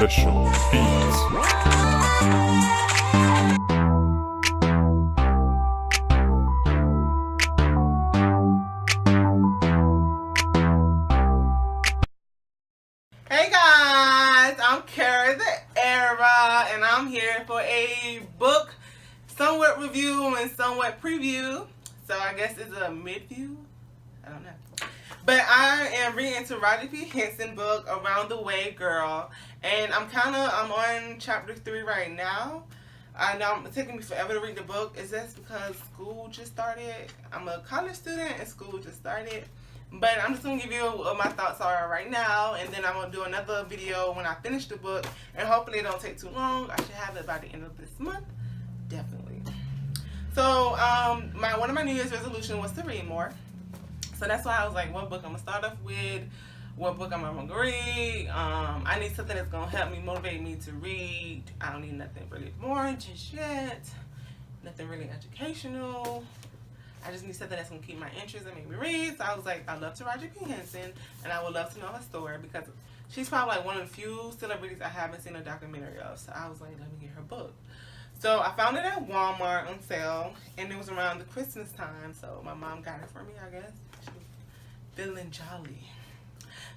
Special Beats. Hey guys, I'm Kara the Era, and I'm here for a book somewhat review and somewhat preview. So I guess it's a mid-view? I don't know. But I am reading Taraji P Henson book, Around the Way Girl. And I'm on chapter 3 right now. I know it's taking me forever to read the book. Is that because school just started? I'm a college student and school just started. But I'm just going to give you what my thoughts are right now, and then I'm going to do another video when I finish the book, and hopefully it don't take too long. I should have it by the end of this month, definitely. So one of my New Year's resolution was to read more. So that's why I was like, what book I'm going to start off with, what book I'm going to read. I need something that's going to help me, motivate me to read. I don't need nothing really boring just yet, nothing really educational. I just need something that's going to keep my interest and make me read. So I was like, I love Taraji P Henson, and I would love to know her story because she's probably like one of the few celebrities I haven't seen a documentary of. So I was like, let me get her book. So I found it at Walmart on sale, and it was around the Christmas time. So my mom got it for me, I guess. She was feeling jolly.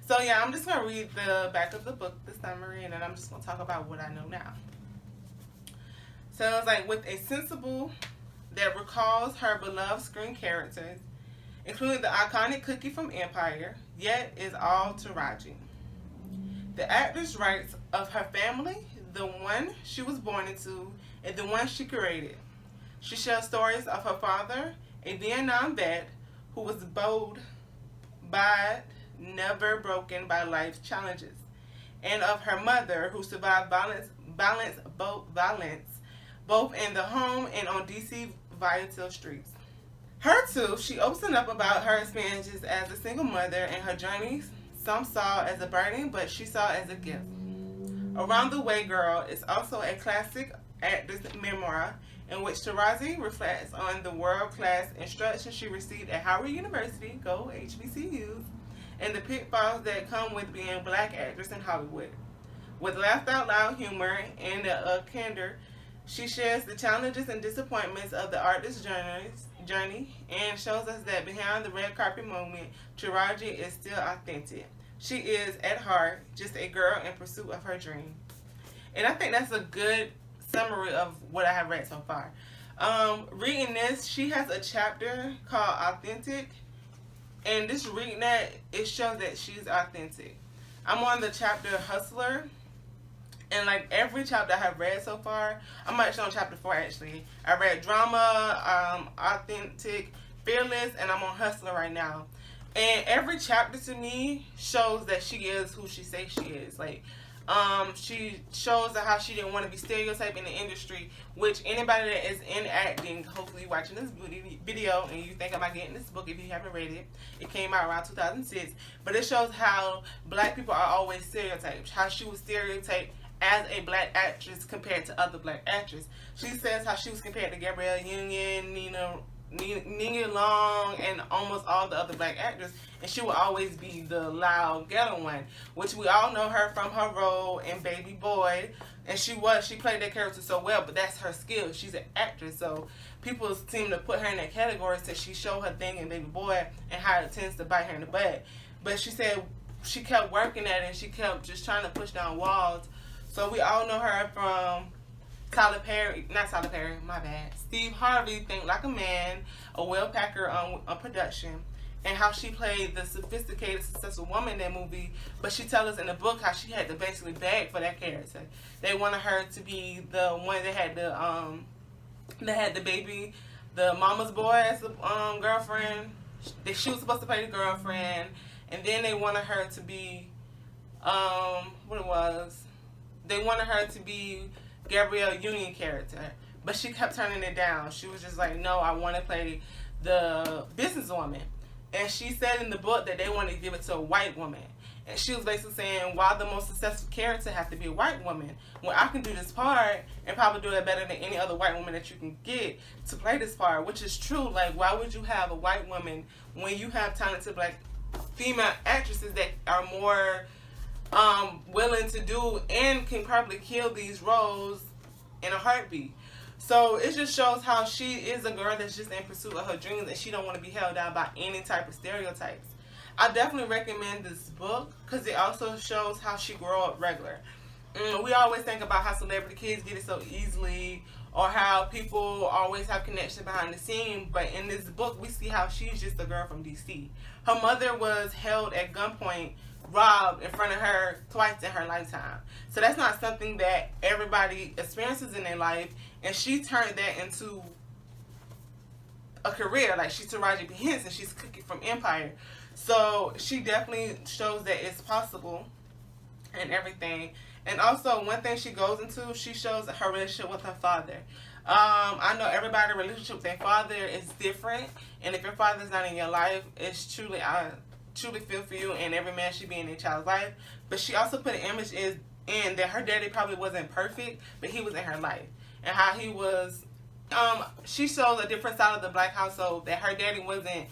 So yeah, I'm just going to read the back of the book, the summary, and then I'm just going to talk about what I know now. So it was like, with a sensible that recalls her beloved screen characters, including the iconic Cookie from Empire, yet is all Taraji. The actress writes of her family, the one she was born into, and the one she created. She shares stories of her father, a Vietnam vet who was bold but never broken by life's challenges, and of her mother who survived violence both in the home and on DC Viatil streets. Her too, she opened up about her experiences as a single mother and her journeys some saw as a burden, but she saw as a gift. Around the Way Girl is also a classic actor's memoir in which Taraji reflects on the world-class instruction she received at Howard University, go HBCUs, and the pitfalls that come with being a black actress in Hollywood. With laughed-out-loud humor and a candor, she shares the challenges and disappointments of the artist's journey and shows us that behind the red carpet moment, Taraji is still authentic. She is, at heart, just a girl in pursuit of her dream. And I think that's a good summary of what I have read so far. Reading this, she has a chapter called Authentic, and just reading that, it shows that she's authentic. I'm on the chapter Hustler. And like every chapter I have read so far, I'm actually on chapter 4 actually. I read Drama, Authentic, Fearless, and I'm on Hustler right now. And every chapter to me shows that she is who she says she is. Like, she shows how she didn't want to be stereotyped in the industry, which anybody that is in acting, hopefully watching this video and you think about getting this book if you haven't read it. It came out around 2006. But it shows how black people are always stereotyped, how she was stereotyped as a black actress compared to other black actresses. She says how she was compared to Gabrielle Union, Nina Long, and almost all the other black actors, and she will always be the loud ghetto one, which we all know her from her role in Baby Boy, and she played that character so well, but that's her skill. She's an actress, so people seem to put her in that category since she showed her thing in Baby Boy and how it tends to bite her in the butt. But she said she kept working at it, and she kept just trying to push down walls. So we all know her from Steve Harvey, Think Like a Man, a Will Packer on production, and how she played the sophisticated, successful woman in that movie. But she tells us in the book how she had to basically beg for that character. They wanted her to be the one that had the baby, the mama's boy as the girlfriend. She was supposed to play the girlfriend, and then they wanted her to be They wanted her to be Gabrielle Union character, but she kept turning it down. She was just like, no, I want to play the businesswoman. And she said in the book that they wanted to give it to a white woman. And she was basically saying, why the most successful character have to be a white woman? When I can do this part and probably do it better than any other white woman that you can get to play this part, which is true. Like, why would you have a white woman when you have talented black female actresses that are more willing to do and can probably kill these roles in a heartbeat. So it just shows how she is a girl that's just in pursuit of her dreams and she don't want to be held down by any type of stereotypes. I definitely recommend this book because it also shows how she grew up regular. We always think about how celebrity kids get it so easily or how people always have connection behind the scene, but in this book we see how she's just a girl from DC. Her mother was held at gunpoint, robbed in front of her twice in her lifetime. So that's not something that everybody experiences in their life, and she turned that into a career. Like, she's Taraji P. Henson, she's Cookie from Empire. So she definitely shows that it's possible and everything. And also, one thing she goes into, she shows her relationship with her father. I know everybody's relationship with their father is different, and if your father's not in your life, it's truly, I truly feel for you, and every man should be in their child's life. But she also put an image in that her daddy probably wasn't perfect, but he was in her life, and how he was. She shows a different side of the black household, that her daddy wasn't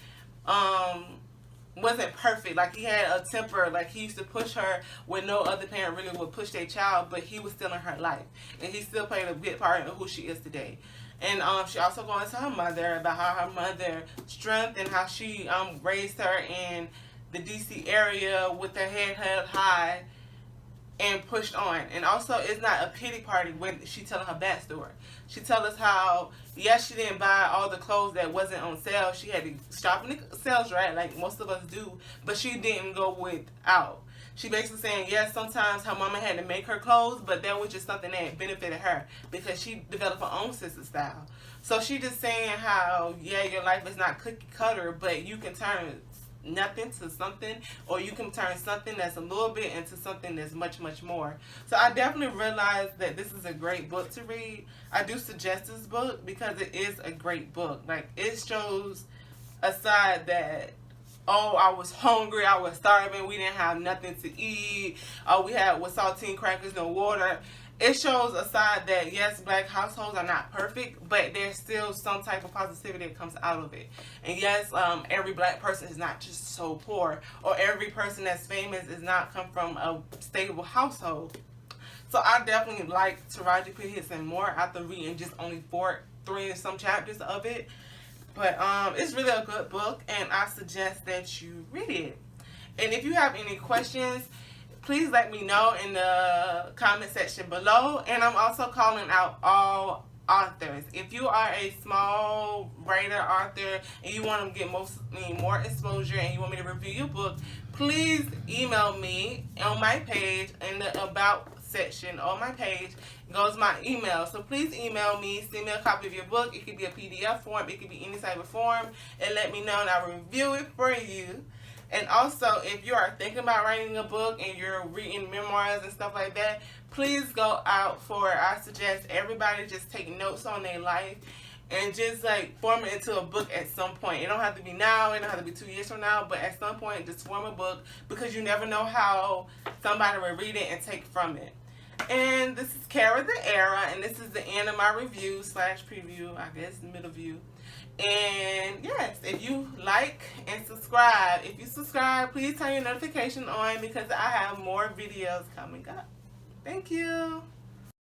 perfect. Like, he had a temper. Like, he used to push her when no other parent really would push their child, but he was still in her life, and he still played a big part in who she is today. And she also goes into her mother, about how her mother strength and how she raised her in the DC area with her head held high and pushed on. And also, it's not a pity party when she telling her backstory. She tells us how, yes, she didn't buy all the clothes that wasn't on sale. She had to shop in the sales, right, like most of us do, but she didn't go without. She basically saying, yes, sometimes her mama had to make her clothes, but that was just something that benefited her because she developed her own sister style. So she just saying how, yeah, your life is not cookie cutter, but you can turn nothing to something, or you can turn something that's a little bit into something that's much, much more. So I definitely realized that this is a great book to read. I do suggest this book because it is a great book. Like, it shows a side that, oh, I was hungry, I was starving, we didn't have nothing to eat, all we had was saltine crackers, no water. It shows a side that, yes, black households are not perfect, but there's still some type of positivity that comes out of it. And yes, every black person is not just so poor, or every person that's famous is not come from a stable household. So I definitely like Taraji P. Henson more after reading just only 3 and some chapters of it. But it's really a good book, and I suggest that you read it. And if you have any questions, please let me know in the comment section below. And I'm also calling out all authors. If you are a small writer, author, and you want to get more exposure and you want me to review your book, please email me on my page. In the About section on my page goes my email. So please email me, send me a copy of your book. It could be a PDF form, it could be any type of form, and let me know, and I'll review it for you. And also, if you are thinking about writing a book and you're reading memoirs and stuff like that, please go out for it. I suggest everybody just take notes on their life and just like form it into a book at some point. It don't have to be now, it don't have to be 2 years from now, but at some point just form a book, because you never know how somebody will read it and take from it. And this is Kara the Era, and this is the end of my review / preview, I guess, middle view. And yes, if you like and subscribe, if you subscribe, please turn your notification on, because I have more videos coming up. Thank you.